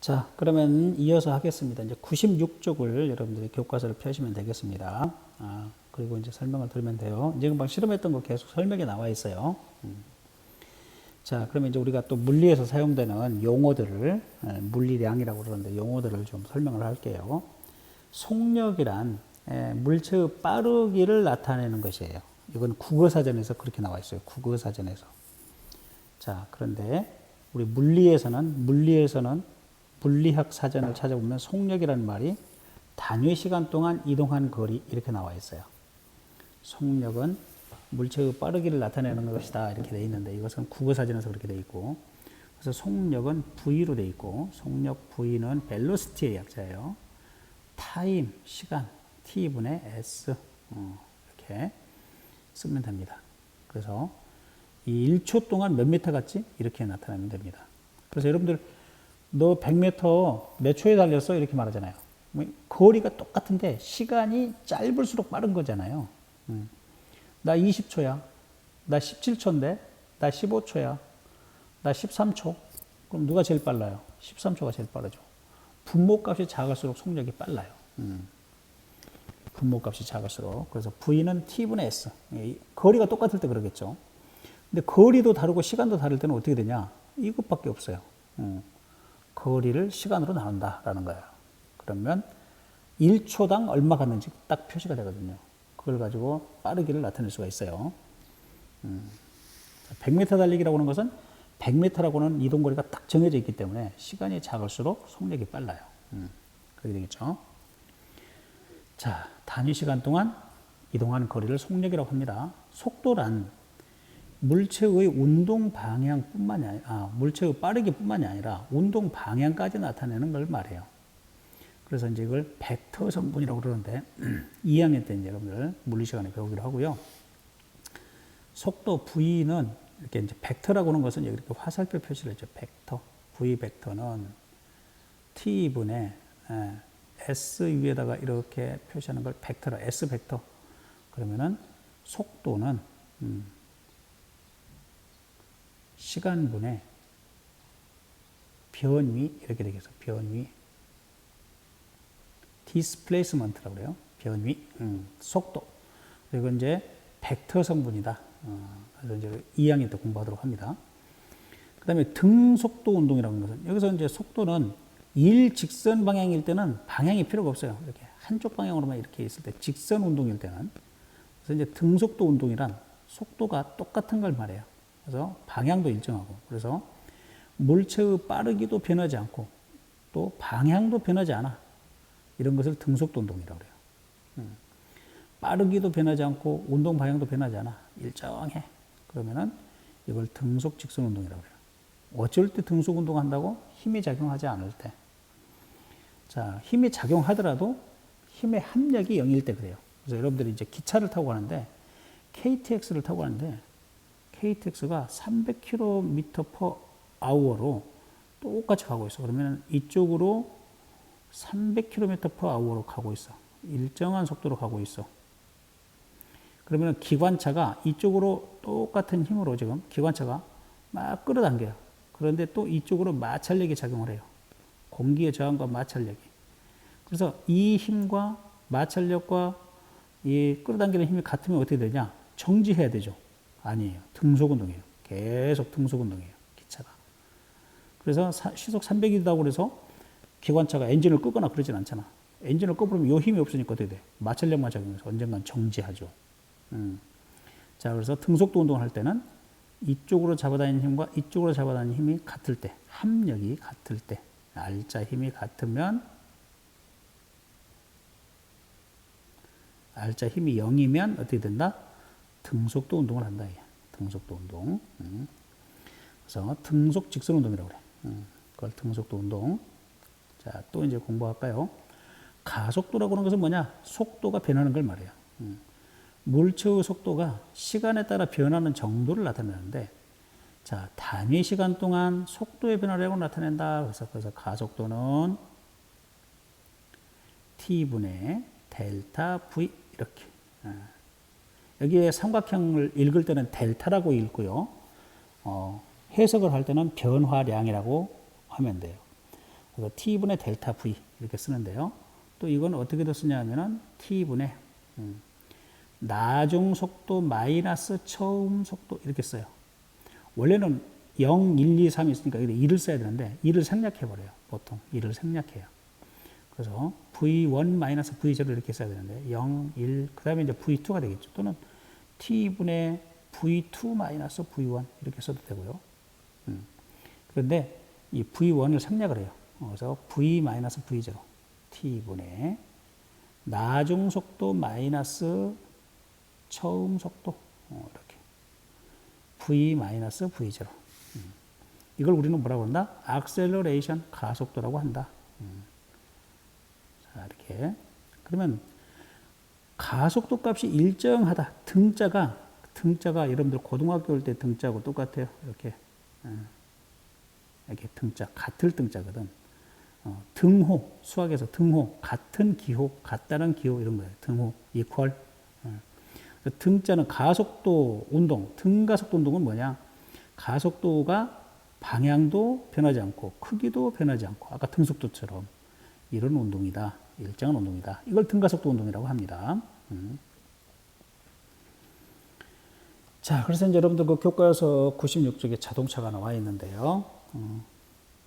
자, 그러면 이어서 하겠습니다. 이제 96쪽을 여러분들이 교과서를 펴시면 되겠습니다. 그리고 이제 설명을 들으면 돼요. 이제 금방 실험했던 거 계속 설명에 나와 있어요. 자, 그러면 이제 우리가 또 물리에서 사용되는 용어들을, 물리량이라고 그러는데 용어들을 좀 설명을 할게요. 속력이란 물체의 빠르기를 나타내는 것이에요. 이건 국어사전에서 그렇게 나와 있어요. 국어사전에서. 자, 그런데 우리 물리에서는 물리학 사전을 찾아보면 속력이라는 말이 단위 시간 동안 이동한 거리 이렇게 나와 있어요. 속력은 물체의 빠르기를 나타내는 것이다 이렇게 되어 있는데 이것은 국어사전에서 그렇게 되어 있고, 그래서 속력은 V로 되어 있고, 속력 V는 벨로시티의 약자예요. 타임, 시간, T분의 S 이렇게 쓰면 됩니다. 그래서 이 1초 동안 몇 미터 갔지? 이렇게 나타내면 됩니다. 그래서 여러분들 너 100m 몇 초에 달렸어? 이렇게 말하잖아요. 거리가 똑같은데 시간이 짧을수록 빠른 거잖아요. 나 20초야. 나 17초인데. 나 15초야. 나 13초. 그럼 누가 제일 빨라요? 13초가 제일 빠르죠. 분모값이 작을수록 속력이 빨라요. 분모값이 작을수록. 그래서 V는 T분의 S. 거리가 똑같을 때 그러겠죠. 근데 거리도 다르고 시간도 다를 때는 어떻게 되냐? 이것밖에 없어요. 거리를 시간으로 나눈다라는 거예요. 그러면 1초당 얼마 갔는지 딱 표시가 되거든요. 그걸 가지고 빠르기를 나타낼 수가 있어요. 100m 달리기라고 하는 것은 100m라고는 이동거리가 딱 정해져 있기 때문에 시간이 작을수록 속력이 빨라요. 그렇게 되겠죠. 자, 단위 시간 동안 이동하는 거리를 속력이라고 합니다. 속도란 물체의 운동 방향뿐만이 아니라, 물체의 빠르기뿐만이 아니라 운동 방향까지 나타내는 걸 말해요. 그래서 이제 이걸 벡터 성분이라고 그러는데 2학년 때 이제 여러분들 물리 시간에 배우기로 하고요. 속도 V는 이렇게 이제 벡터라고 하는 것은 이렇게 화살표 표시를 했죠. 벡터. V 벡터는 T분의 S 위에다가 이렇게 표시하는 걸 벡터라, S 벡터. 그러면은 속도는 시간분의 변위 이렇게 되겠어. 변위. 디스플레이스먼트라고 그래요. 변위. 속도. 그리고 이제 벡터 성분이다. 그래서 이제 2학년 때 공부하도록 합니다. 그 다음에 등속도 운동이라고 하는 것은 여기서 이제 속도는 일직선 방향일 때는 방향이 필요가 없어요. 이렇게 한쪽 방향으로만 이렇게 있을 때 직선 운동일 때는. 그래서 이제 등속도 운동이란 속도가 똑같은 걸 말해요. 그래서 방향도 일정하고, 그래서 물체의 빠르기도 변하지 않고 또 방향도 변하지 않아. 이런 것을 등속도 운동이라고 그래요. 빠르기도 변하지 않고 운동 방향도 변하지 않아. 일정해. 그러면은 이걸 등속 직선 운동이라고 그래요. 어쩔 때 등속 운동한다고? 힘이 작용하지 않을 때. 자, 힘이 작용하더라도 힘의 합력이 0일 때 그래요. 그래서 여러분들이 이제 기차를 타고 가는데 KTX를 타고 가는데 KTX가 300km/h로 똑같이 가고 있어. 그러면 이쪽으로 300km/h로 가고 있어. 일정한 속도로 가고 있어. 그러면 기관차가 이쪽으로 똑같은 힘으로 지금 기관차가 막 끌어당겨요. 그런데 또 이쪽으로 마찰력이 작용을 해요. 공기의 저항과 마찰력이. 그래서 이 힘과 마찰력과 이 끌어당기는 힘이 같으면 어떻게 되냐? 정지해야 되죠. 아니에요. 등속운동이에요. 계속 등속운동이에요. 기차가. 그래서 시속 300이다고 그래서 기관차가 엔진을 끄거나 그러진 않잖아. 엔진을 꺼버리면 요 힘이 없으니까 어떻게 돼? 마찰력만 작용해서 언젠간 정지하죠. 자, 그래서 등속도 운동을 할 때는 이쪽으로 잡아다니는 힘과 이쪽으로 잡아다니는 힘이 같을 때, 합력이 같을 때, 알짜 힘이 같으면, 알짜 힘이 0이면 어떻게 된다? 등속도 운동을 한다. 등속도 운동. 그래서 등속 직선 운동이라고 그래. 그걸 등속도 운동. 자, 또 이제 공부할까요? 가속도라고 하는 것은 뭐냐? 속도가 변하는 걸 말해요. 물체의 속도가 시간에 따라 변하는 정도를 나타내는데, 자, 단위 시간 동안 속도의 변화량을 나타낸다. 그래서 가속도는 T분의 델타 V 이렇게. 여기에 삼각형을 읽을 때는 델타라고 읽고요. 해석을 할 때는 변화량이라고 하면 돼요. 그래서 T분의 델타 V 이렇게 쓰는데요. 또 이건 어떻게 쓰냐 하면은 T분의 나중 속도 마이너스 처음 속도 이렇게 써요. 원래는 0, 1, 2, 3이 있으니까 2를 써야 되는데 2를 생략해버려요. 보통 2를 생략해요. 그래서 V1 마이너스 V0 이렇게 써야 되는데 0, 1, 그 다음에 이제 V2가 되겠죠. 또는 T분의 V2 마이너스 V1 이렇게 써도 되고요. 그런데 이 V1을 생략을 해요. 그래서 V 마이너스 V0 T분의 나중 속도 마이너스 처음 속도 이렇게 V 마이너스 V0 이걸 우리는 뭐라고 한다? 액셀러레이션 가속도라고 한다. 자, 이렇게 그러면 가속도 값이 일정하다. 등자가 여러분들 고등학교 올 때 등자하고 똑같아요. 이렇게 등자 같을 등자거든. 등호 수학에서 등호 같은 기호 같다는 기호 이런 거예요. 등호 이퀄. 등자는 가속도 운동, 등가속도 운동은 뭐냐? 가속도가 방향도 변하지 않고 크기도 변하지 않고 아까 등속도처럼 이런 운동이다. 일정한 운동이다. 이걸 등가속도 운동이라고 합니다. 자, 그래서 이제 여러분들 그 교과서 96쪽에 자동차가 나와 있는데요.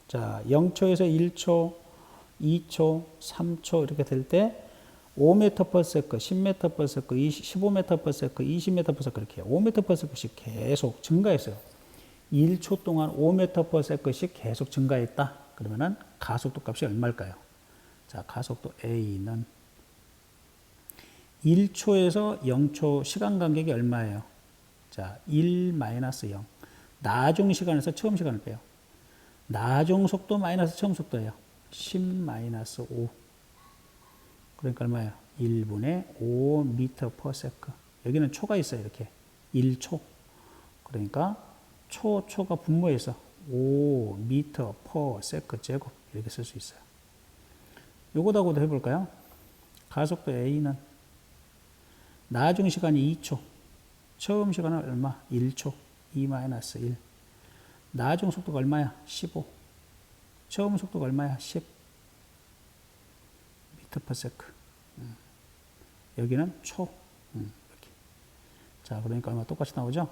자, 0초에서 1초, 2초, 3초 이렇게 될 때 5m/s, 10m/s, 15m/s, 20m/s 이렇게 5m/s씩 계속 증가했어요. 1초 동안 5m/s씩 계속 증가했다. 그러면은 가속도 값이 얼마일까요? 자, 가속도 A는 1초에서 0초 시간 간격이 얼마예요? 자, 1-0. 나중 시간에서 처음 시간을 빼요. 나중 속도 마이너스 처음 속도예요. 10-5. 그러니까 얼마예요? 1분의 5m/s. 여기는 초가 있어요. 이렇게 1초. 그러니까 초가 분모해서 5m/s 제곱 이렇게 쓸 수 있어요. 요거하고도 해볼까요? 가속도 A는 나중 시간이 2초. 처음 시간은 얼마? 1초. 2-1. 나중 속도가 얼마야? 15. 처음 속도가 얼마야? 10. m/s. 여기는 초. 이렇게. 자, 그러니까 얼마 똑같이 나오죠?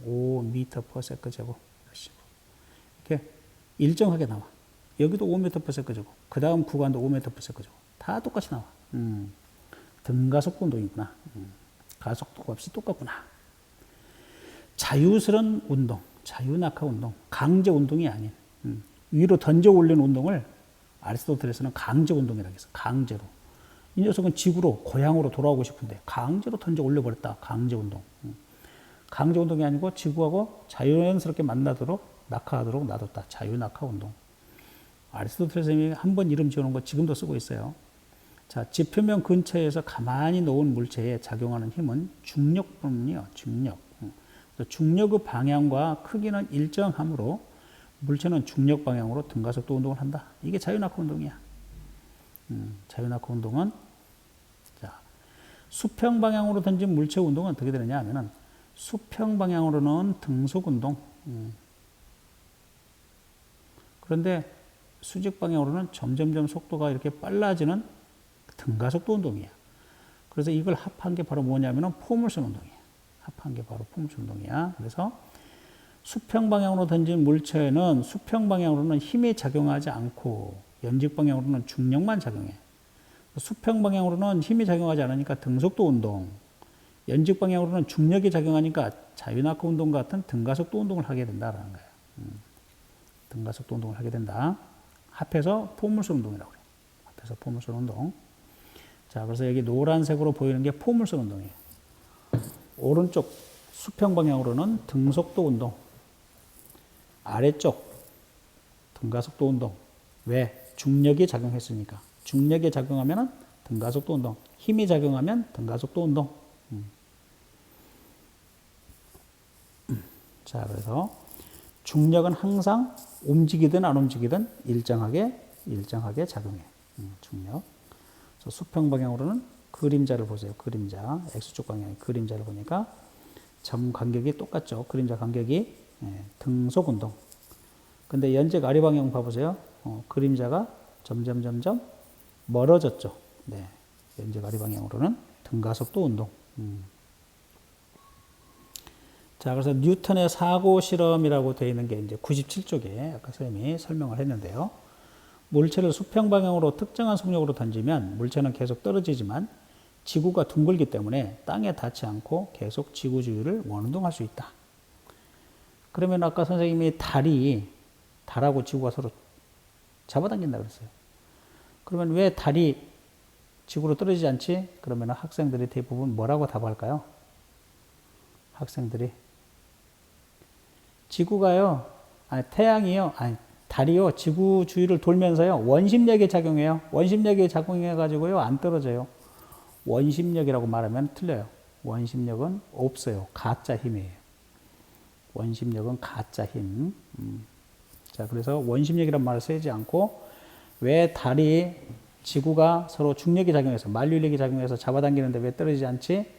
5m/s 제곱. 이렇게 일정하게 나와. 여기도 5m/s 제곱. 그 다음 구간도 5m/s 제곱. 다 똑같이 나와. 등가속도 운동이구나. 가속도 값이 똑같구나. 자유스러운 운동, 자유낙하 운동, 강제 운동이 아닌 위로 던져 올리는 운동을 아리스토텔레스는 강제 운동이라고 했어. 강제로. 이 녀석은 지구로 고향으로 돌아오고 싶은데 강제로 던져 올려버렸다. 강제 운동. 강제 운동이 아니고 지구하고 자연스럽게 만나도록 낙하하도록 놔뒀다. 자유낙하 운동. 아리스토텔레스님이 한 번 이름 지어놓은 거 지금도 쓰고 있어요. 자, 지표면 근처에서 가만히 놓은 물체에 작용하는 힘은 중력뿐이요. 중력. 중력의 방향과 크기는 일정하므로 물체는 중력 방향으로 등가속도 운동을 한다. 이게 자유낙하 운동이야. 자유낙하 운동은 자, 수평 방향으로 던진 물체 운동은 어떻게 되느냐 하면은 수평 방향으로는 등속 운동. 그런데 수직 방향으로는 점점점 속도가 이렇게 빨라지는 등가속도 운동이야. 그래서 이걸 합한 게 바로 뭐냐면은 포물선 운동이야. 합한 게 바로 포물선 운동이야. 그래서 수평 방향으로 던진 물체는 수평 방향으로는 힘이 작용하지 않고 연직 방향으로는 중력만 작용해. 수평 방향으로는 힘이 작용하지 않으니까 등속도 운동, 연직 방향으로는 중력이 작용하니까 자유낙하 운동 같은 등가속도 운동을 하게 된다라는 거예요. 등가속도 운동을 하게 된다. 합해서 포물선 운동이라고 그래요. 합해서 포물선 운동. 자, 그래서 여기 노란색으로 보이는 게 포물선 운동이에요. 오른쪽 수평 방향으로는 등속도 운동, 아래쪽 등가속도 운동. 왜? 중력이 작용했으니까. 중력이 작용하면 등가속도 운동, 힘이 작용하면 등가속도 운동. 자, 그래서 중력은 항상 움직이든 안 움직이든 일정하게 작용해. 중력. 그래서 수평 방향으로는 그림자를 보세요. 그림자. X축 방향의 그림자를 보니까 점 간격이 똑같죠. 그림자 간격이 등속 운동. 근데 연적 아래 방향 봐보세요. 그림자가 점점 멀어졌죠. 네. 연적 아래 방향으로는 등가속도 운동. 자, 그래서 뉴턴의 사고 실험이라고 되어 있는 게 이제 97쪽에 아까 선생님이 설명을 했는데요. 물체를 수평 방향으로 특정한 속력으로 던지면 물체는 계속 떨어지지만 지구가 둥글기 때문에 땅에 닿지 않고 계속 지구 주위를 원운동할 수 있다. 그러면 아까 선생님이 달하고 지구가 서로 잡아당긴다 그랬어요. 그러면 왜 달이 지구로 떨어지지 않지? 그러면 학생들이 대부분 뭐라고 답할까요? 학생들이 지구가요, 태양이요, 달이요, 지구 주위를 돌면서요, 원심력에 작용해요. 원심력에 작용해가지고요, 안 떨어져요. 원심력이라고 말하면 틀려요. 원심력은 없어요. 가짜 힘이에요. 원심력은 가짜 힘. 자, 그래서 원심력이란 말을 쓰지 않고, 왜 달이 지구가 서로 중력이 작용해서, 만류력이 작용해서 잡아당기는데 왜 떨어지지 않지?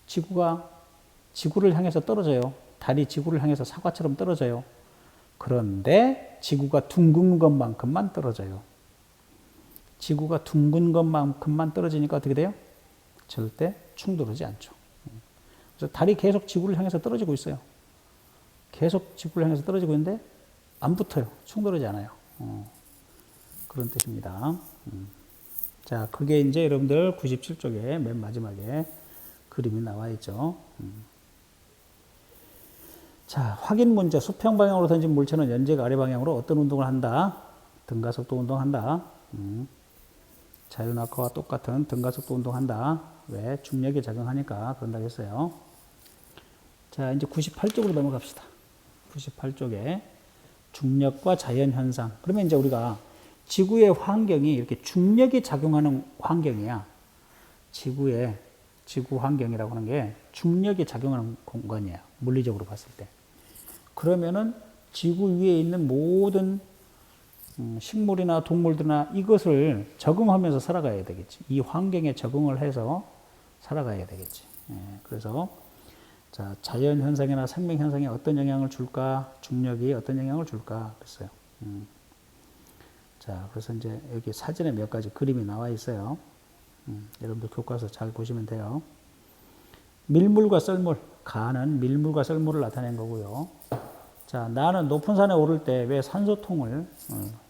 지구가 지구를 향해서 떨어져요. 달이 지구를 향해서 사과처럼 떨어져요. 그런데 지구가 둥근 것만큼만 떨어져요. 지구가 둥근 것만큼만 떨어지니까 어떻게 돼요? 절대 충돌하지 않죠. 그래서 달이 계속 지구를 향해서 떨어지고 있어요. 계속 지구를 향해서 떨어지고 있는데 안 붙어요. 충돌하지 않아요. 그런 뜻입니다. 자, 그게 이제 여러분들 97쪽에 맨 마지막에 그림이 나와 있죠. 자, 확인 문제. 수평 방향으로 던진 물체는 연재가 아래 방향으로 어떤 운동을 한다? 등가속도 운동한다. 자유낙하와 똑같은 등가속도 운동한다. 왜? 중력에 작용하니까 그런다고 했어요. 자, 이제 98쪽으로 넘어갑시다. 98쪽에 중력과 자연현상. 그러면 이제 우리가 지구의 환경이 이렇게 중력이 작용하는 환경이야. 지구 환경이라고 하는 게 중력이 작용하는 공간이에요. 물리적으로 봤을 때. 그러면은 지구 위에 있는 모든 식물이나 동물들이나 이것을 적응하면서 살아가야 되겠지. 이 환경에 적응을 해서 살아가야 되겠지. 예, 그래서 자, 자연 현상이나 생명 현상에 어떤 영향을 줄까? 중력이 어떤 영향을 줄까? 그랬어요. 자, 그래서 이제 여기 사진에 몇 가지 그림이 나와 있어요. 여러분들 교과서 잘 보시면 돼요. 밀물과 썰물, 가는 밀물과 썰물을 나타낸 거고요. 자, 나는 높은 산에 오를 때 왜 산소통을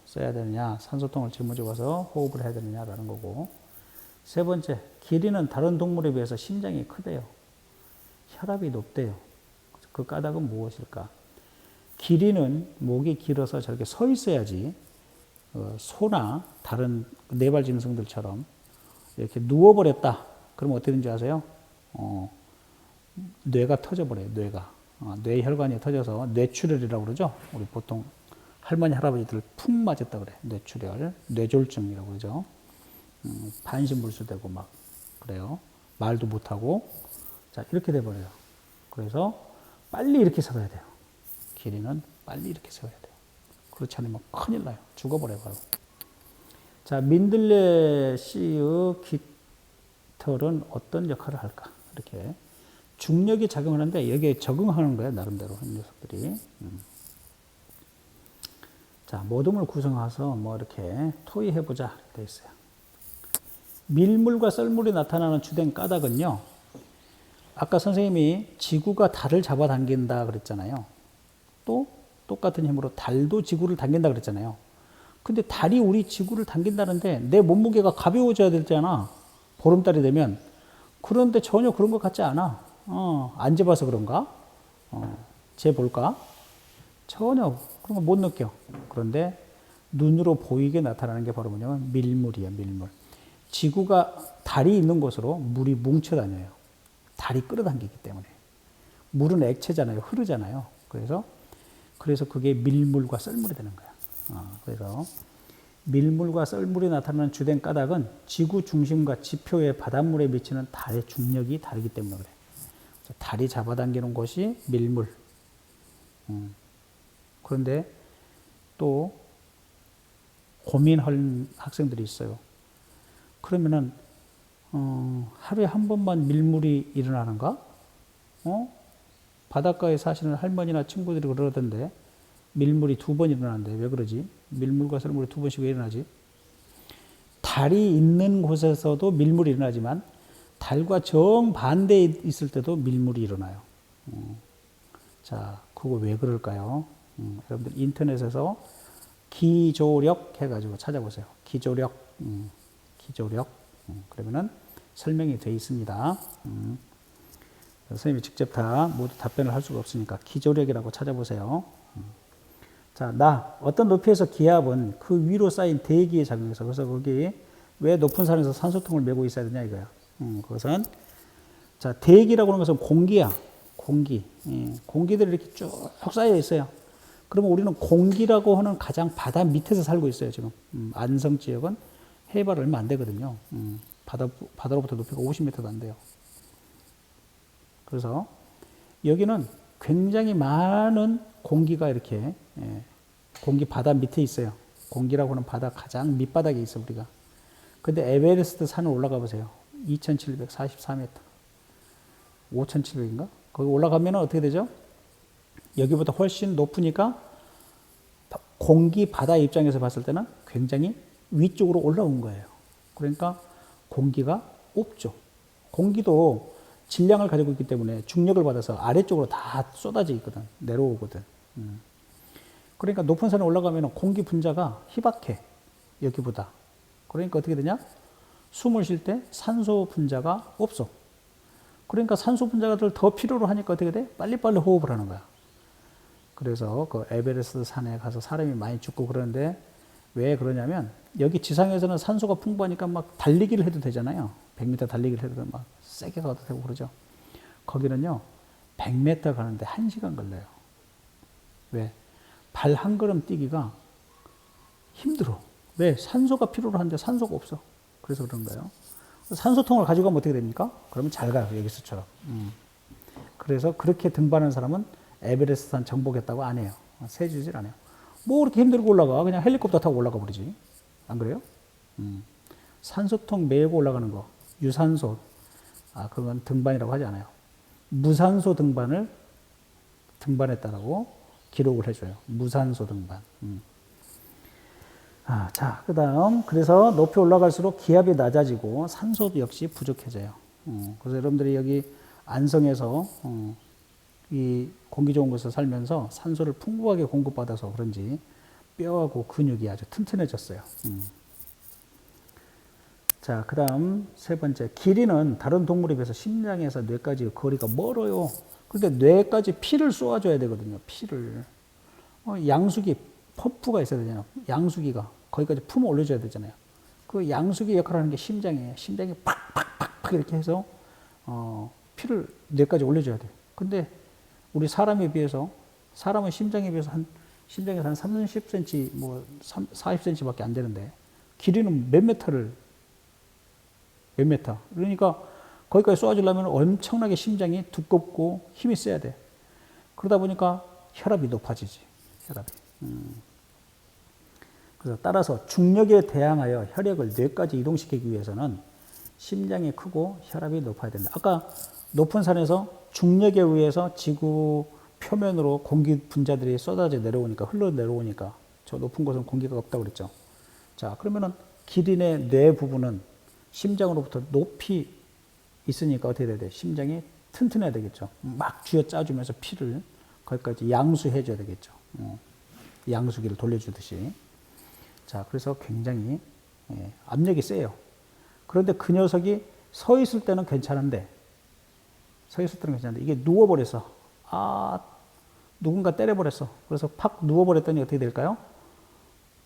써야 되느냐, 산소통을 짊어지고서 호흡을 해야 되느냐라는 거고. 세 번째, 기린은 다른 동물에 비해서 심장이 크대요. 혈압이 높대요. 그 까닭은 무엇일까? 기린은 목이 길어서 저렇게 서 있어야지 소나 다른 네발 짐승들처럼 이렇게 누워버렸다. 그러면 어떻게 되는지 아세요? 뇌가 터져버려요. 뇌혈관이 터져서 뇌출혈이라고 그러죠. 우리 보통 할머니 할아버지들 푹 맞았다 그래. 뇌출혈, 뇌졸중이라고 그러죠. 반신불수되고 막 그래요. 말도 못하고. 자, 이렇게 돼버려요. 그래서 빨리 이렇게 세워야 돼요. 기린은 빨리 이렇게 세워야 돼요. 그렇지 않으면 큰일 나요. 죽어버려요, 바로. 자, 민들레 씨의 깃털은 어떤 역할을 할까? 이렇게. 중력이 작용하는데 여기에 적응하는 거예요, 나름대로. 이 녀석들이. 자, 모둠을 구성해서 뭐 이렇게 토의해보자. 되어 있어요. 밀물과 썰물이 나타나는 주된 까닭은요. 아까 선생님이 지구가 달을 잡아당긴다 그랬잖아요. 또 똑같은 힘으로 달도 지구를 당긴다 그랬잖아요. 근데 달이 우리 지구를 당긴다는데 내 몸무게가 가벼워져야 되잖아. 보름달이 되면. 그런데 전혀 그런 것 같지 않아. 안 재봐서 그런가? 재볼까? 전혀 그런 거 못 느껴. 그런데 눈으로 보이게 나타나는 게 바로 뭐냐면 밀물이야, 밀물. 달이 있는 곳으로 물이 뭉쳐 다녀요. 달이 끌어당기기 때문에. 물은 액체잖아요. 흐르잖아요. 그래서 그게 밀물과 썰물이 되는 거야. 그래서 밀물과 썰물이 나타나는 주된 까닭은 지구 중심과 지표의 바닷물에 미치는 달의 중력이 다르기 때문에 그래. 달이 잡아당기는 곳이 밀물. 그런데 또 고민할 학생들이 있어요. 그러면은 하루에 한 번만 밀물이 일어나는가? 바닷가에 사시는 할머니나 친구들이 그러던데 밀물이 두 번 일어나는데 왜 그러지? 밀물과 썰물이 두 번씩 왜 일어나지? 달이 있는 곳에서도 밀물이 일어나지만 달과 정반대에 있을 때도 밀물이 일어나요. 자, 그거 왜 그럴까요? 여러분들 인터넷에서 기조력 해가지고 찾아보세요. 기조력, 기조력. 그러면은 설명이 되어 있습니다. 선생님이 직접 다 모두 답변을 할 수가 없으니까 기조력이라고 찾아보세요. 자, 어떤 높이에서 기압은 그 위로 쌓인 대기에 작용해서, 그래서 거기 왜 높은 산에서 산소통을 메고 있어야 되냐 이거야. 그것은, 자, 대기라고 하는 것은 공기야. 공기. 공기들이 이렇게 쭉 쌓여 있어요. 그러면 우리는 공기라고 하는 가장 바다 밑에서 살고 있어요, 지금. 안성 지역은 해발 얼마 안 되거든요. 바다로부터 높이가 50m도 안 돼요. 그래서 여기는 굉장히 많은 공기가 이렇게, 공기 바다 밑에 있어요. 공기라고 하는 바다 가장 밑바닥에 있어, 우리가. 근데 에베레스트 산을 올라가 보세요. 2744m. 5700인가? 거기 올라가면 어떻게 되죠? 여기보다 훨씬 높으니까 공기 바다 입장에서 봤을 때는 굉장히 위쪽으로 올라온 거예요. 그러니까 공기가 없죠. 공기도 질량을 가지고 있기 때문에 중력을 받아서 아래쪽으로 다 쏟아져 있거든. 내려오거든. 그러니까 높은 산에 올라가면 공기 분자가 희박해. 여기보다. 그러니까 어떻게 되냐? 숨을 쉴 때 산소 분자가 없어. 그러니까 산소 분자가 더 필요로 하니까 어떻게 돼? 빨리빨리 호흡을 하는 거야. 그래서 그 에베레스트 산에 가서 사람이 많이 죽고 그러는데 왜 그러냐면 여기 지상에서는 산소가 풍부하니까 막 달리기를 해도 되잖아요. 100m 달리기를 해도 막 세게 가도 되고 그러죠. 거기는요, 100m 가는데 1시간 걸려요. 왜? 발 한 걸음 뛰기가 힘들어. 왜? 산소가 필요로 하는데 산소가 없어. 그래서 그런 거예요. 산소통을 가지고 가면 어떻게 됩니까? 그러면 잘 가요. 여기서처럼. 그래서 그렇게 등반하는 사람은 에베레스트 산 정복했다고 안 해요. 세주질 않아요. 뭐 그렇게 힘들고 올라가. 그냥 헬리콥터 타고 올라가 버리지. 안 그래요? 산소통 메고 올라가는 거. 유산소. 그건 등반이라고 하지 않아요. 무산소 등반을 등반했다라고 기록을 해줘요. 무산소 등반. 자, 그 다음, 그래서 높이 올라갈수록 기압이 낮아지고 산소도 역시 부족해져요. 그래서 여러분들이 여기 안성에서, 이 공기 좋은 곳에서 살면서 산소를 풍부하게 공급받아서 그런지 뼈하고 근육이 아주 튼튼해졌어요. 자, 그 다음 세 번째. 기린은 다른 동물에 비해서 심장에서 뇌까지 거리가 멀어요. 그러니까 뇌까지 피를 쏘아줘야 되거든요. 피를. 양수기, 펌프가 있어야 되잖아요. 양수기가. 거기까지 품어 올려줘야 되잖아요. 그 양수기 역할을 하는 게 심장이에요. 심장이 팍팍팍팍 이렇게 해서, 피를 뇌까지 올려줘야 돼요. 근데 우리 사람에 비해서, 사람은 심장에 비해서 심장에서 한 30cm, 40cm 밖에 안 되는데, 기린은 몇 메타. 그러니까 거기까지 쏘아주려면 엄청나게 심장이 두껍고 힘이 세야 돼. 그러다 보니까 혈압이 높아지지. 혈압이. 그래서 따라서 중력에 대항하여 혈액을 뇌까지 이동시키기 위해서는 심장이 크고 혈압이 높아야 된다. 아까 높은 산에서 중력에 의해서 지구 표면으로 공기 분자들이 쏟아져 내려오니까, 흘러 내려오니까, 저 높은 곳은 공기가 없다고 그랬죠. 자, 그러면은 기린의 뇌 부분은 심장으로부터 높이 있으니까 어떻게 돼야 돼? 심장이 튼튼해야 되겠죠. 막 쥐어 짜주면서 피를 거기까지 양수해 줘야 되겠죠. 양수기를 돌려주듯이. 자, 그래서 굉장히 압력이 세요. 그런데 그 녀석이 서 있을 때는 괜찮은데, 이게 누워버렸어. 누군가 때려버렸어. 그래서 팍 누워버렸더니 어떻게 될까요?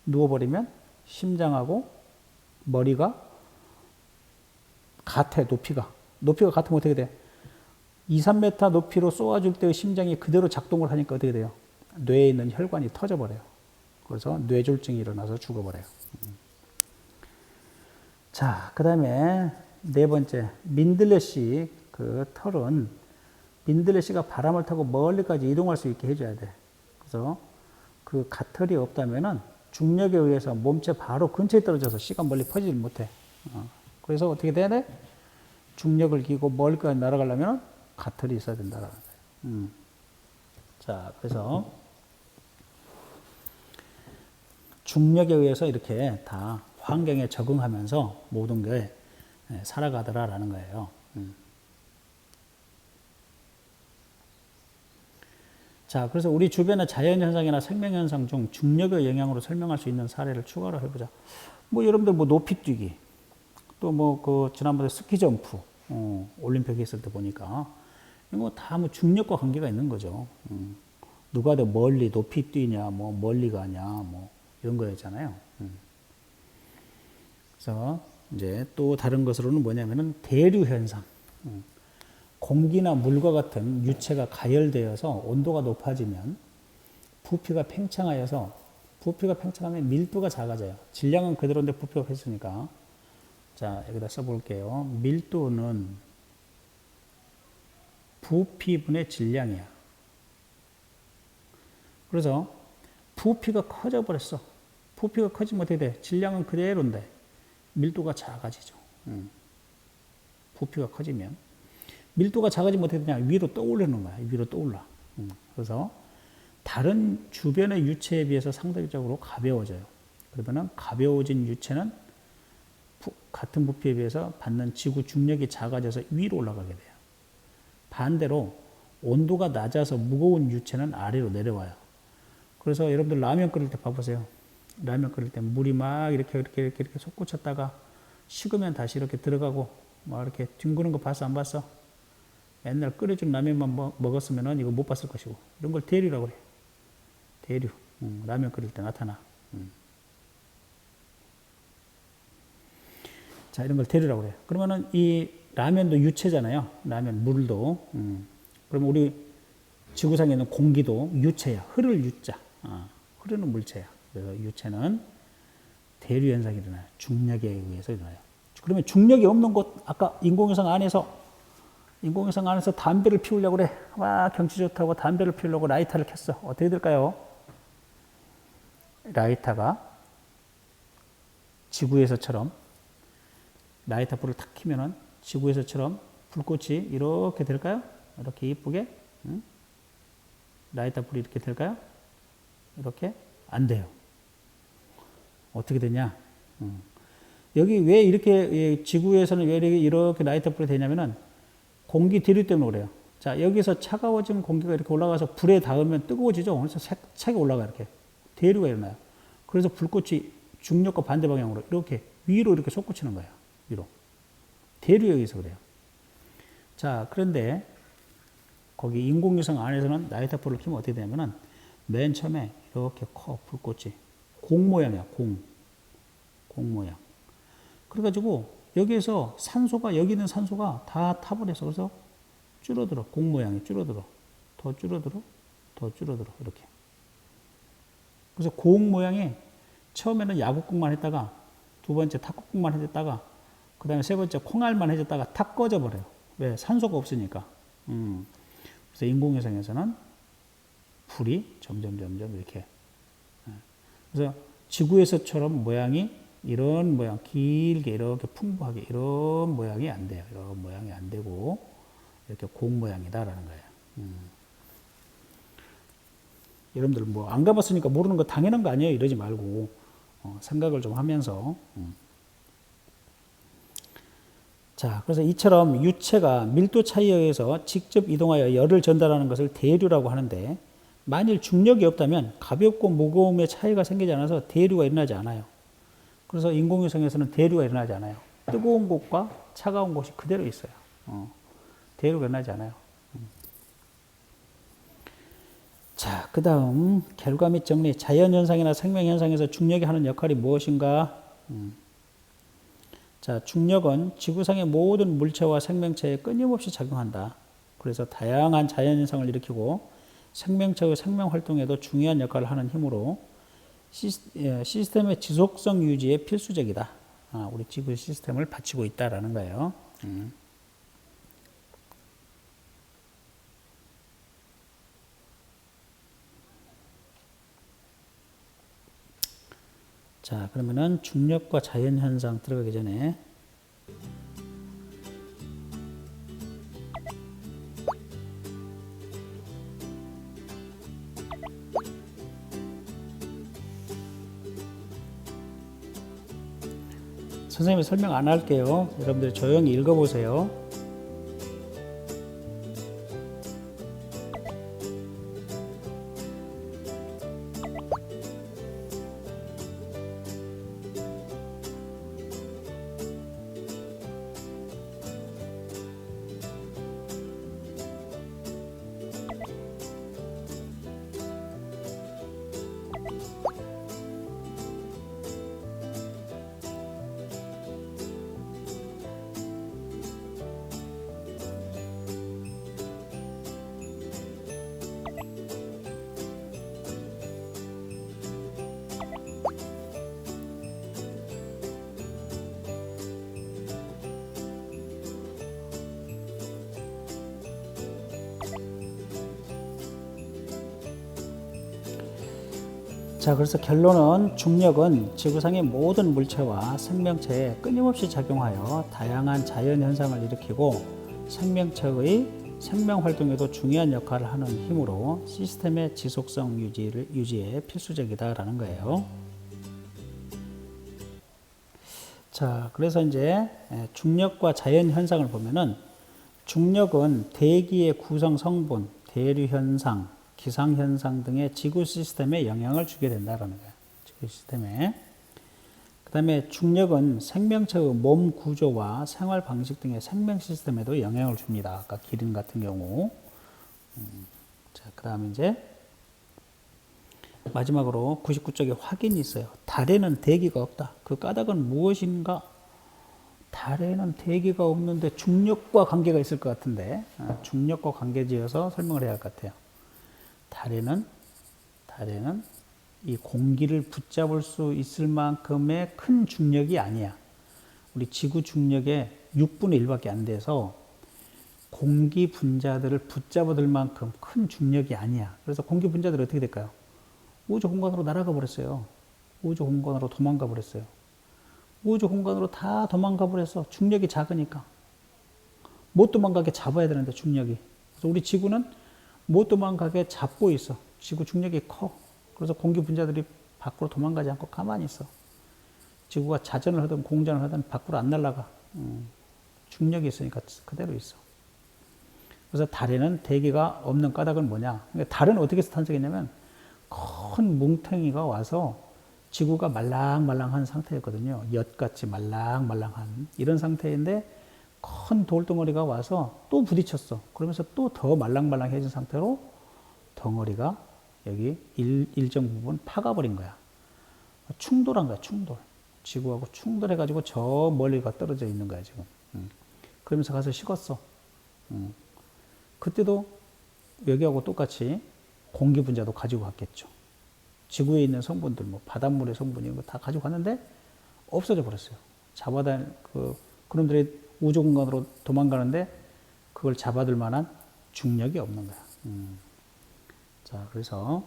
누워버리면 심장하고 머리가 같아, 높이가 같으면 어떻게 돼? 2, 3m 높이로 쏘아줄 때의 심장이 그대로 작동을 하니까 어떻게 돼요? 뇌에 있는 혈관이 터져버려요. 그래서 뇌졸중이 일어나서 죽어버려요. 자, 그 다음에 네 번째, 민들레씨 그 털은 민들레씨가 바람을 타고 멀리까지 이동할 수 있게 해줘야 돼. 그래서 그 gat털이 없다면은 중력에 의해서 몸체 바로 근처에 떨어져서 씨가 멀리 퍼지질 못해. 그래서 어떻게 돼야 돼? 중력을 기고 멀리까지 날아가려면 gat털이 있어야 된다라는 거예요. 자, 그래서 중력에 의해서 이렇게 다 환경에 적응하면서 모든 게 살아가더라라는 거예요. 자, 그래서 우리 주변의 자연현상이나 생명현상 중 중력의 영향으로 설명할 수 있는 사례를 추가로 해보자. 뭐 여러분들 뭐 높이뛰기, 또 뭐 그 지난번에 스키점프, 올림픽 했을 때 보니까 이거 다 뭐 중력과 관계가 있는 거죠. 누가 더 멀리 높이 뛰냐, 뭐 멀리 가냐, 뭐 이런 거였잖아요. 그래서 이제 또 다른 것으로는 뭐냐면은 대류 현상. 공기나 물과 같은 유체가 가열되어서 온도가 높아지면 부피가 팽창하여서 부피가 팽창하면 밀도가 작아져요. 질량은 그대로인데 부피가 커지니까. 자, 여기다 써볼게요. 밀도는 부피분의 질량이야. 그래서 부피가 커져 버렸어. 부피가 커지면 어떻게 돼? 질량은 그대로인데 밀도가 작아지죠. 부피가 커지면 밀도가 작아지면 어떻게 되냐? 위로 떠오르는 거야. 위로 떠올라. 그래서 다른 주변의 유체에 비해서 상대적으로 가벼워져요. 그러면 가벼워진 유체는 같은 부피에 비해서 받는 지구 중력이 작아져서 위로 올라가게 돼요. 반대로 온도가 낮아서 무거운 유체는 아래로 내려와요. 그래서 여러분들 라면 끓일 때 봐보세요. 라면 끓일 때 물이 막 이렇게 솟구쳤다가 식으면 다시 이렇게 들어가고 막 이렇게 뒹구는 거 봤어 안 봤어? 옛날 끓여준 라면만 먹었으면 이거 못 봤을 것이고 이런 걸 대류라고 그래. 대류. 라면 끓일 때 나타나. 자, 이런 걸 대류라고 그래요. 그러면은 이 라면도 유체잖아요. 라면, 물도. 그러면 우리 지구상에 있는 공기도 유체야. 흐를 유자. 흐르는 물체야. 그래서 유체는 대류 현상이 일어나요. 중력에 의해서 일어나요. 그러면 중력이 없는 곳, 아까 인공위성 안에서 담배를 피우려고 그래. 와, 경치 좋다고 담배를 피우려고 라이터를 켰어. 어떻게 될까요? 라이터가 지구에서처럼 라이터 불을 탁 켜면은 지구에서처럼 불꽃이 이렇게 될까요? 이렇게 이쁘게? 라이터 불이 이렇게 될까요? 이렇게? 안 돼요. 어떻게 되냐? 여기 왜 이렇게, 지구에서는 왜 이렇게 라이터 불이 되냐면은 공기 대류 때문에 그래요. 자, 여기서 차가워진 공기가 이렇게 올라가서 불에 닿으면 뜨거워지죠? 그래서 색이 올라가, 이렇게. 대류가 일어나요. 그래서 불꽃이 중력과 반대 방향으로 이렇게 위로 이렇게 솟구치는 거예요. 위로. 대류에 의해서 그래요. 자, 그런데 거기 인공위성 안에서는 라이터 불을 켜면 어떻게 되냐면은 맨 처음에 이렇게 커, 불꽃이. 공 모양이야, 공 모양. 그래가지고 여기에서 여기 있는 산소가 다 타버려서 그래서 줄어들어. 공 모양이 줄어들어. 더 줄어들어. 이렇게. 그래서 공 모양이 처음에는 야구공만 했다가 두 번째 탁구공만 했다가 그 다음에 세 번째 콩알만 해줬다가 탁 꺼져버려요. 왜? 산소가 없으니까. 그래서 인공위성에서는 불이 점점 이렇게. 그래서 지구에서처럼 모양이 이런 모양, 길게 이렇게 풍부하게 이런 모양이 안 돼요. 이런 모양이 안 되고 이렇게 공 모양이다라는 거예요. 여러분들 뭐 안 가봤으니까 모르는 거 당연한 거 아니에요. 이러지 말고 생각을 좀 하면서. 자, 그래서 이처럼 유체가 밀도 차이에 의해서 직접 이동하여 열을 전달하는 것을 대류라고 하는데 만일 중력이 없다면 가볍고 무거움의 차이가 생기지 않아서 대류가 일어나지 않아요. 그래서 인공위성에서는 대류가 일어나지 않아요. 뜨거운 곳과 차가운 곳이 그대로 있어요. 대류가 일어나지 않아요. 자, 그 다음 결과 및 정리. 자연현상이나 생명현상에서 중력이 하는 역할이 무엇인가? 자, 중력은 지구상의 모든 물체와 생명체에 끊임없이 작용한다. 그래서 다양한 자연현상을 일으키고 생명체의 생명활동에도 중요한 역할을 하는 힘으로 시스템의 지속성 유지에 필수적이다. 우리 지구 시스템을 받치고 있다라는 거예요. 자, 그러면은 중력과 자연현상 들어가기 전에 선생님이 설명 안 할게요. 여러분들 조용히 읽어보세요. 자, 그래서 결론은 중력은 지구상의 모든 물체와 생명체에 끊임없이 작용하여 다양한 자연 현상을 일으키고 생명체의 생명 활동에도 중요한 역할을 하는 힘으로 시스템의 지속성 유지에 필수적이다라는 거예요. 자, 그래서 이제 중력과 자연 현상을 보면은 중력은 대기의 구성 성분, 대류 현상, 기상 현상 등의 지구 시스템에 영향을 주게 된다라는 거예요. 지구 시스템에. 그다음에 중력은 생명체의 몸 구조와 생활 방식 등의 생명 시스템에도 영향을 줍니다. 아까 기린 같은 경우. 자, 그다음에 이제 마지막으로 99쪽에 확인이 있어요. 달에는 대기가 없다. 그 까닭은 무엇인가? 달에는 대기가 없는데 중력과 관계가 있을 것 같은데 중력과 관계지어서 설명을 해야 할 것 같아요. 달에는 이 공기를 붙잡을 수 있을 만큼의 큰 중력이 아니야. 우리 지구 중력의 6분의 1밖에 안 돼서 공기 분자들을 붙잡아둘 만큼 큰 중력이 아니야. 그래서 공기 분자들이 어떻게 될까요? 우주 공간으로 날아가 버렸어요. 우주 공간으로 도망가 버렸어요. 우주 공간으로 다 도망가 버려서 중력이 작으니까 못 도망가게 잡아야 되는데 중력이. 그래서 우리 지구는 못 도망가게 잡고 있어. 지구 중력이 커. 그래서 공기 분자들이 밖으로 도망가지 않고 가만히 있어. 지구가 자전을 하든 공전을 하든 밖으로 안 날아가. 중력이 있으니까 그대로 있어. 그래서 달에는 대기가 없는 까닭은 뭐냐? 그러니까 달은 어떻게 해서 탄생했냐면 큰 뭉탱이가 와서 지구가 말랑말랑한 상태였거든요. 엿같이 말랑말랑한 이런 상태인데 큰 돌덩어리가 와서 또 부딪혔어. 그러면서 또 더 말랑말랑해진 상태로 덩어리가 여기 일정 부분 파가버린 거야. 충돌한 거야, 충돌. 지구하고 충돌해가지고 저 멀리가 떨어져 있는 거야, 지금. 그러면서 가서 식었어. 그때도 여기하고 똑같이 공기 분자도 가지고 갔겠죠. 지구에 있는 성분들, 뭐 바닷물의 성분 이런 거 다 가지고 갔는데 없어져 버렸어요. 그놈들이 우주 공간으로 도망가는데 그걸 잡아둘 만한 중력이 없는 거야. 자, 그래서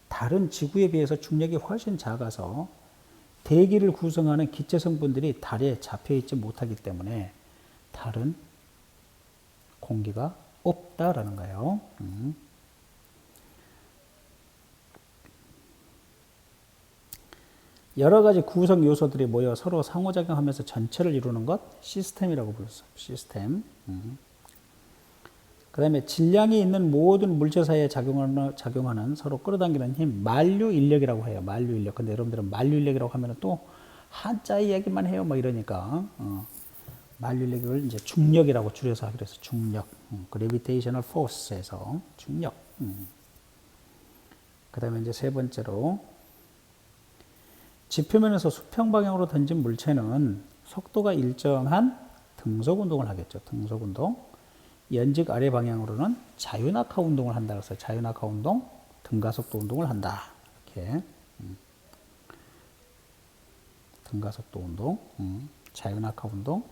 달은 지구에 비해서 중력이 훨씬 작아서 대기를 구성하는 기체 성분들이 달에 잡혀 있지 못하기 때문에 달은 공기가 없다라는 거예요. 여러 가지 구성 요소들이 모여 서로 상호작용하면서 전체를 이루는 것 시스템이라고 불렀어요. 시스템. 그 다음에 질량이 있는 모든 물체 사이에 작용하는 서로 끌어당기는 힘 만류 인력이라고 해요. 만류 인력. 근데 여러분들은 만류 인력이라고 하면 또 한자 이야기만 해요. 뭐 이러니까 만류 인력을 이제 중력이라고 줄여서 하기로 해서 중력. Gravitational Force에서 중력. 그 다음에 이제 세 번째로 지표면에서 수평 방향으로 던진 물체는 속도가 일정한 등속 운동을 하겠죠. 등속 운동. 연직 아래 방향으로는 자유낙하 운동을 한다. 그래서 자유낙하 운동, 등가속도 운동을 한다. 이렇게. 등가속도 운동, 자유낙하 운동.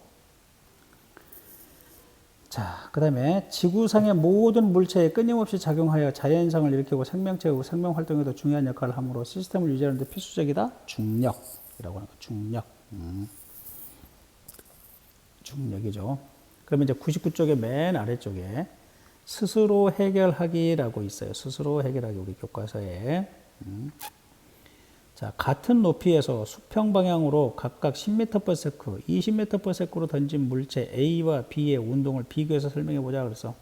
자, 그 다음에 지구상의 모든 물체에 끊임없이 작용하여 자연현상을 일으키고 생명체의 생명 활동에도 중요한 역할을 하므로 시스템을 유지하는 데 필수적이다. 중력이라고 하는 거. 중력. 중력이죠. 그러면 이제 99쪽의 맨 아래쪽에 스스로 해결하기라고 있어요. 스스로 해결하기 우리 교과서에. 자, 같은 높이에서 수평 방향으로 각각 10m/s, 20m/s로 던진 물체 A와 B의 운동을 비교해서 설명해 보자 그래서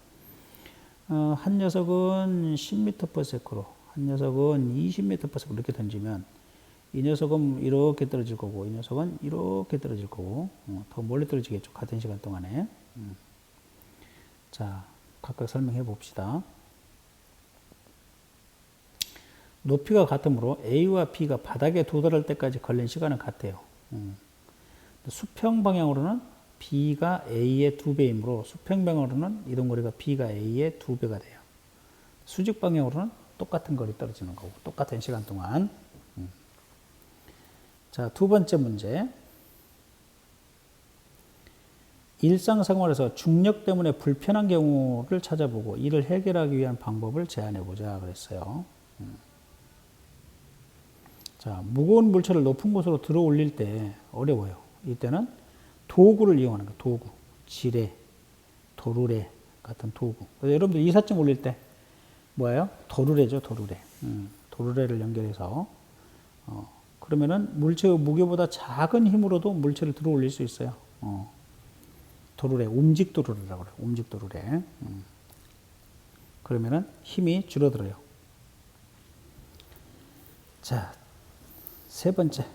한 녀석은 10m/s로, 한 녀석은 20m/s로 이렇게 던지면 이 녀석은 이렇게 떨어질 거고 이 녀석은 이렇게 떨어질 거고 더 멀리 떨어지겠죠. 같은 시간 동안에. 자, 각각 설명해 봅시다. 높이가 같으므로 A와 B가 바닥에 도달할 때까지 걸린 시간은 같아요. 수평 방향으로는 B가 A의 2배이므로 수평 방향으로는 이동거리가 B가 A의 2배가 돼요. 수직 방향으로는 똑같은 거리 떨어지는 거고 똑같은 시간 동안. 자, 두 번째 문제. 일상생활에서 중력 때문에 불편한 경우를 찾아보고 이를 해결하기 위한 방법을 제안해 보자 그랬어요. 자, 무거운 물체를 높은 곳으로 들어 올릴 때 어려워요. 이때는 도구를 이용하는 거예요. 도구. 지뢰, 도르래 같은 도구. 그래서 여러분들 이삿짐 올릴 때 뭐예요? 도르래죠, 도르래. 도르래를 연결해서 그러면은 물체의 무게보다 작은 힘으로도 물체를 들어 올릴 수 있어요. 도르래, 움직 도르래라고 그래요. 움직 도르래. 그러면은 힘이 줄어들어요. 자, 세 번째.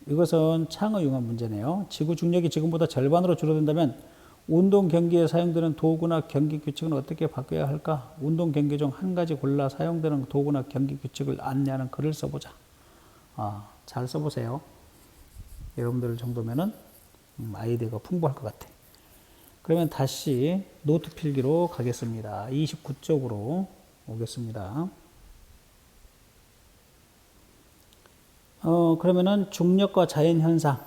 이것은 창의 융합 문제네요. 지구 중력이 지금보다 절반으로 줄어든다면 운동 경기에 사용되는 도구나 경기 규칙은 어떻게 바뀌어야 할까? 운동 경기 중 한 가지 골라 사용되는 도구나 경기 규칙을 안내하는 글을 써보자. 잘 써보세요. 여러분들 정도면은 아이디어가 풍부할 것 같아. 그러면 다시 노트 필기로 가겠습니다. 29쪽으로 오겠습니다. 그러면은 중력과 자연현상,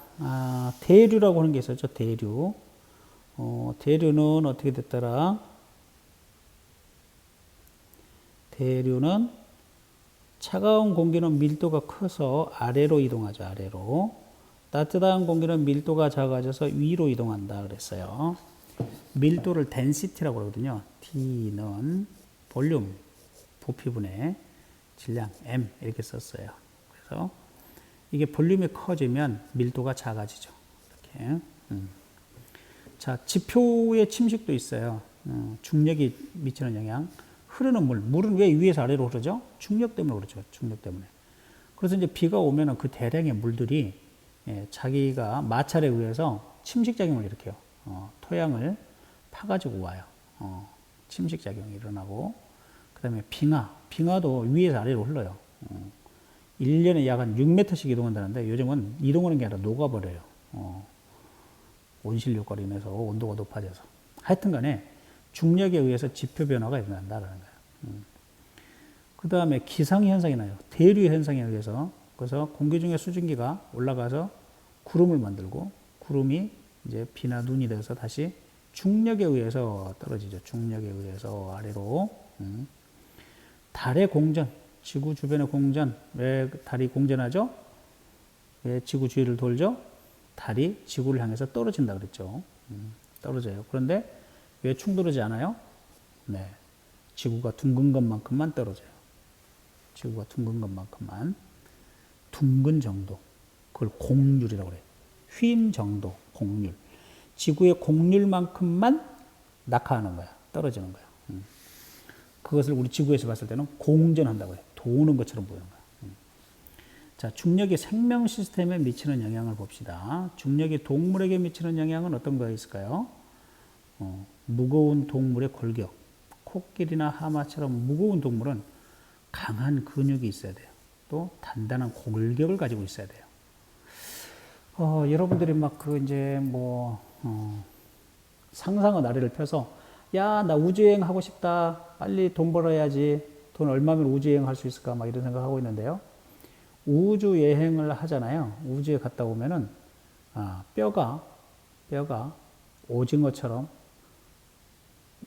대류라고 하는 게 있었죠. 대류. 대류는 어떻게 됐더라? 대류는 차가운 공기는 밀도가 커서 아래로 이동하죠. 아래로. 따뜻한 공기는 밀도가 작아져서 위로 이동한다 그랬어요. 밀도를 density라고 그러거든요. D는 볼륨, 부피분의 질량, M 이렇게 썼어요. 그래서 이게 볼륨이 커지면 밀도가 작아지죠. 이렇게. 자, 지표의 침식도 있어요. 중력이 미치는 영향. 흐르는 물은 왜 위에서 아래로 흐르죠? 중력 때문에 그렇죠. 중력 때문에. 그래서 이제 비가 오면은 그 대량의 물들이 자기가 마찰에 의해서 침식작용을 일으켜요. 토양을 파가지고 와요. 침식작용이 일어나고. 그 다음에 빙하도 위에서 아래로 흘러요. 1년에 약 한 6m씩 이동한다는데 요즘은 이동하는 게 아니라 녹아버려요. 온실 효과로 인해서 온도가 높아져서. 하여튼 간에 중력에 의해서 지표 변화가 일어난다는 거예요. 그 다음에 기상현상이 나요. 대류 현상에 의해서. 그래서 공기 중에 수증기가 올라가서 구름을 만들고 구름이 이제 비나 눈이 돼서 다시 중력에 의해서 떨어지죠. 중력에 의해서 아래로. 달의 공전, 지구 주변의 공전. 왜 달이 공전하죠? 왜 지구 주위를 돌죠? 달이 지구를 향해서 떨어진다 그랬죠. 떨어져요. 그런데 왜 충돌하지 않아요? 네. 지구가 둥근 것만큼만 떨어져요. 지구가 둥근 것만큼만. 둥근 정도. 그걸 곡률이라고 그래요. 휜 정도, 곡률. 지구의 곡률만큼만 낙하하는 거야. 떨어지는 거야. 그것을 우리 지구에서 봤을 때는 공전한다고 해요. 도는 것처럼 보이는 거야. 자, 중력이 생명 시스템에 미치는 영향을 봅시다. 중력이 동물에게 미치는 영향은 어떤 거가 있을까요? 무거운 동물의 골격. 코끼리나 하마처럼 무거운 동물은 강한 근육이 있어야 돼요. 또 단단한 골격을 가지고 있어야 돼요. 여러분들이 막 상상의 나래를 펴서 야, 나 우주여행 하고 싶다. 빨리 돈 벌어야지. 돈 얼마면 우주여행 할 수 있을까? 막 이런 생각하고 있는데요. 우주 여행을 하잖아요. 우주에 갔다 오면은 뼈가 오징어처럼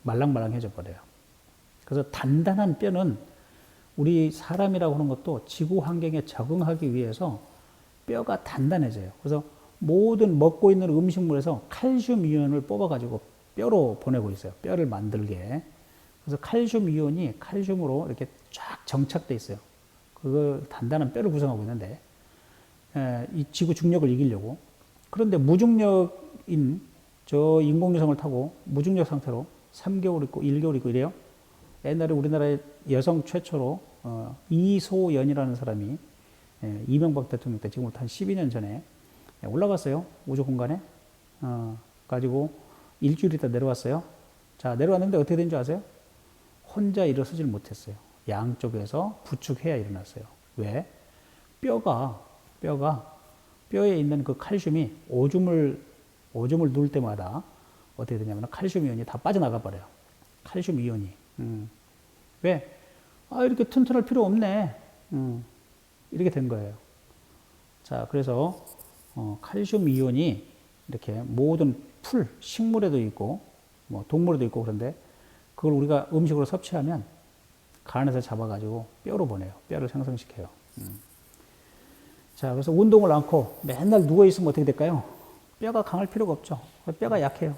말랑말랑해져 버려요. 그래서 단단한 뼈는 우리 사람이라고 하는 것도 지구 환경에 적응하기 위해서 뼈가 단단해져요. 그래서 모든 먹고 있는 음식물에서 칼슘 이온을 뽑아가지고 뼈로 보내고 있어요. 뼈를 만들게. 그래서 칼슘 이온이 칼슘으로 이렇게 쫙 정착돼 있어요. 그 단단한 뼈를 구성하고 있는데, 이 지구 중력을 이기려고. 그런데 무중력인 저 인공위성을 타고 무중력 상태로 3개월 있고 1개월 있고 이래요. 옛날에 우리나라의 여성 최초로 이소연이라는 사람이 이명박 대통령 때 지금부터 한 12년 전에 올라갔어요. 우주 공간에. 가지고 일주일 있다 내려왔어요. 자, 내려왔는데 어떻게 된 줄 아세요? 혼자 일어서질 못했어요. 양쪽에서 부축해야 일어났어요. 왜? 뼈에 있는 그 칼슘이 오줌을 누울 때마다 어떻게 되냐면 칼슘 이온이 다 빠져나가 버려요. 칼슘 이온이. 왜? 이렇게 튼튼할 필요 없네. 이렇게 된 거예요. 자, 그래서 칼슘 이온이 이렇게 모든 식물에도 있고 뭐 동물에도 있고 그런데 그걸 우리가 음식으로 섭취하면 간에서 잡아가지고 뼈로 보내요. 뼈를 생성시켜요. 자, 그래서 운동을 않고 맨날 누워있으면 어떻게 될까요? 뼈가 강할 필요가 없죠. 뼈가 약해요.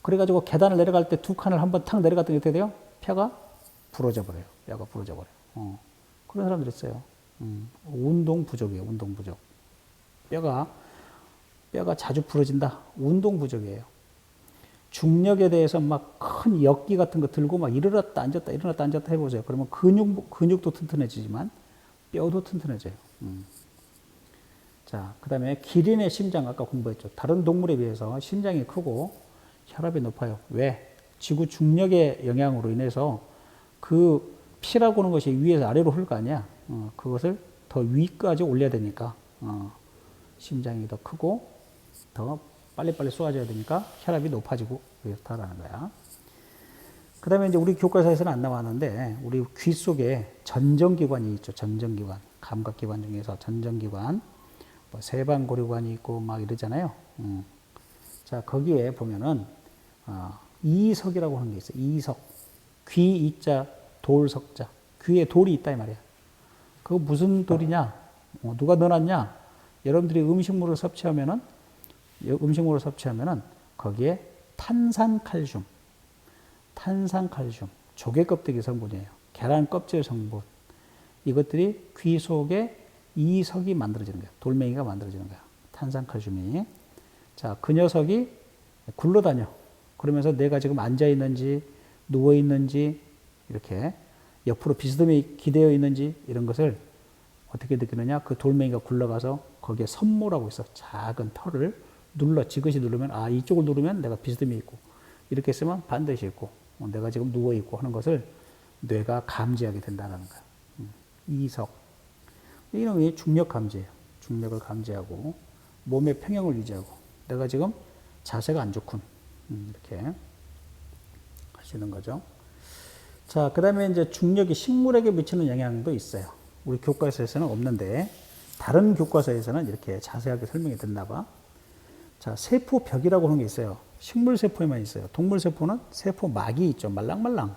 그래가지고 계단을 내려갈 때 두 칸을 한번 탁 내려갔더니 어떻게 돼요? 뼈가 부러져 버려요. 뼈가 부러져 버려요. 그런 사람들 있어요. 운동 부족이에요. 운동 부족. 뼈가 자주 부러진다. 운동 부족이에요. 중력에 대해서 막 큰 역기 같은 거 들고 막 일어났다 앉았다 해보세요. 그러면 근육도 튼튼해지지만 뼈도 튼튼해져요. 자, 그 다음에 기린의 심장 아까 공부했죠. 다른 동물에 비해서 심장이 크고 혈압이 높아요. 왜? 지구 중력의 영향으로 인해서 그 피라고 하는 것이 위에서 아래로 흐를 거 아니야. 그것을 더 위까지 올려야 되니까 심장이 더 크고 더 빨리빨리 쏘아져야 되니까 혈압이 높아지고 그렇다라는 거야. 그 다음에 이제 우리 교과서에서는 안 나왔는데 우리 귀 속에 전정기관이 있죠. 전정기관. 감각기관 중에서 전정기관. 뭐 세방고려관이 있고 막 이러잖아요. 자, 거기에 보면은 이석이라고 하는 게 있어요. 이석. 귀 이자 돌석자. 귀에 돌이 있다 이 말이야. 그거 무슨 돌이냐? 누가 넣어놨냐? 여러분들이 음식물을 섭취하면은 거기에 탄산칼슘, 조개 껍데기 성분이에요. 계란 껍질 성분. 이것들이 귀 속에 이석이 만들어지는 거야. 돌멩이가 만들어지는 거야. 탄산칼슘이. 자, 그 녀석이 굴러다녀. 그러면서 내가 지금 앉아있는지, 누워있는지, 이렇게 옆으로 비스듬히 기대어 있는지, 이런 것을 어떻게 느끼느냐? 그 돌멩이가 굴러가서 거기에 선모라고 있어. 작은 털을 지그시 누르면, 이쪽을 누르면 내가 비스듬히 있고, 이렇게 쓰면 반드시 있고, 내가 지금 누워있고 하는 것을 뇌가 감지하게 된다는 거야. 이석. 이놈이 중력 감지예요. 중력을 감지하고 몸의 평형을 유지하고 내가 지금 자세가 안 좋군. 이렇게 하시는 거죠. 자, 그 다음에 이제 중력이 식물에게 미치는 영향도 있어요. 우리 교과서에서는 없는데 다른 교과서에서는 이렇게 자세하게 설명이 됐나 봐. 자, 세포벽이라고 하는 게 있어요. 식물 세포에만 있어요. 동물 세포는 세포막이 있죠. 말랑말랑.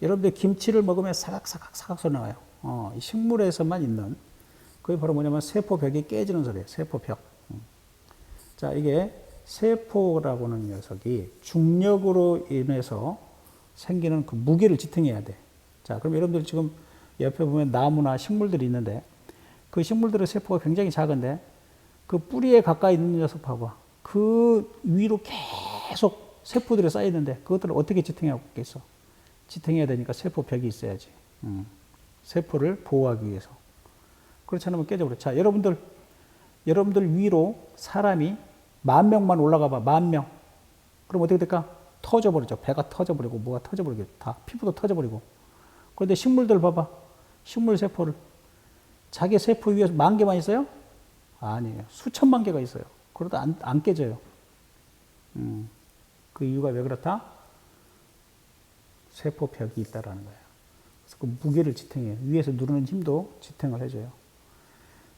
여러분들 김치를 먹으면 사각사각 소리 나와요. 이 식물에서만 있는 그게 바로 뭐냐면 세포벽이 깨지는 소리예요. 세포벽. 자, 이게 세포라고 하는 녀석이 중력으로 인해서 생기는 그 무게를 지탱해야 돼. 자, 그럼 여러분들 지금 옆에 보면 나무나 식물들이 있는데 그 식물들의 세포가 굉장히 작은데 그 뿌리에 가까이 있는 녀석 봐봐. 그 위로 계속 세포들이 쌓여 있는데 그것들을 어떻게 지탱하고 있겠어? 지탱해야 되니까 세포벽이 있어야지. 세포를 보호하기 위해서. 그렇지 않으면 깨져버려. 자, 여러분들 위로 사람이 10,000명만 올라가 봐. 10,000명. 그럼 어떻게 될까? 터져버리죠. 배가 터져버리고 뭐가 터져버리고 다 피부도 터져버리고. 그런데 식물들 봐봐. 식물 세포를 자기 세포 위에 10,000개만 있어요? 아니에요. 수천만 개가 있어요. 그러다 안 깨져요. 그 이유가 왜 그렇다? 세포벽이 있다라는 거예요. 그래서 그 무게를 지탱해요. 위에서 누르는 힘도 지탱을 해줘요.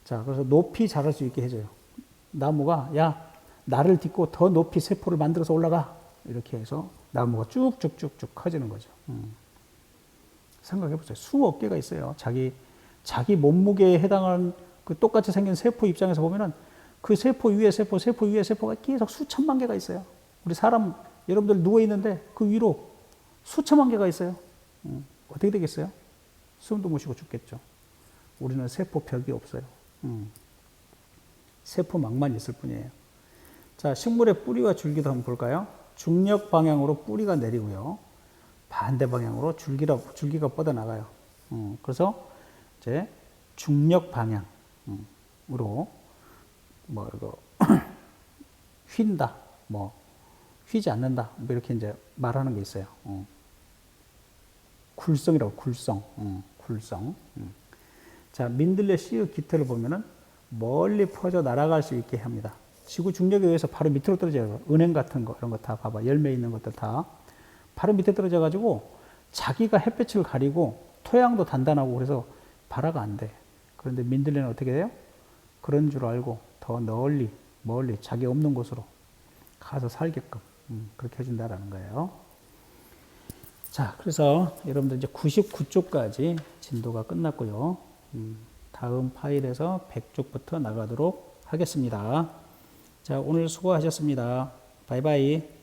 자, 그래서 높이 자랄 수 있게 해줘요. 나무가 야, 나를 딛고 더 높이 세포를 만들어서 올라가. 이렇게 해서 나무가 쭉쭉쭉쭉 커지는 거죠. 생각해보세요. 수억 개가 있어요. 자기 몸무게에 해당하는 그 똑같이 생긴 세포 입장에서 보면은 그 세포 위에 세포가 계속 수천만 개가 있어요. 우리 사람, 여러분들 누워있는데 그 위로 수천만 개가 있어요. 어떻게 되겠어요? 숨도 못 쉬고 죽겠죠. 우리는 세포벽이 없어요. 세포막만 있을 뿐이에요. 자, 식물의 뿌리와 줄기도 한번 볼까요? 중력 방향으로 뿌리가 내리고요. 반대 방향으로 줄기가 뻗어나가요. 그래서 이제 중력 방향으로 뭐 이거 휜다, 뭐 휘지 않는다, 뭐 이렇게 이제 말하는 게 있어요. 굴성이라고, 굴성. 자, 민들레 씨의 깃털을 보면은 멀리 퍼져 날아갈 수 있게 합니다. 지구 중력에 의해서 바로 밑으로 떨어져요. 은행 같은 거, 이런 거 다 봐봐. 열매 있는 것들 다. 바로 밑에 떨어져가지고 자기가 햇볕을 가리고 토양도 단단하고 그래서 발화가 안 돼. 그런데 민들레는 어떻게 돼요? 그런 줄 알고 더 멀리 자기 없는 곳으로 가서 살게끔 그렇게 해준다라는 거예요. 자, 그래서 여러분들 이제 99쪽까지 진도가 끝났고요. 다음 파일에서 100쪽부터 나가도록 하겠습니다. 자, 오늘 수고하셨습니다. 바이바이.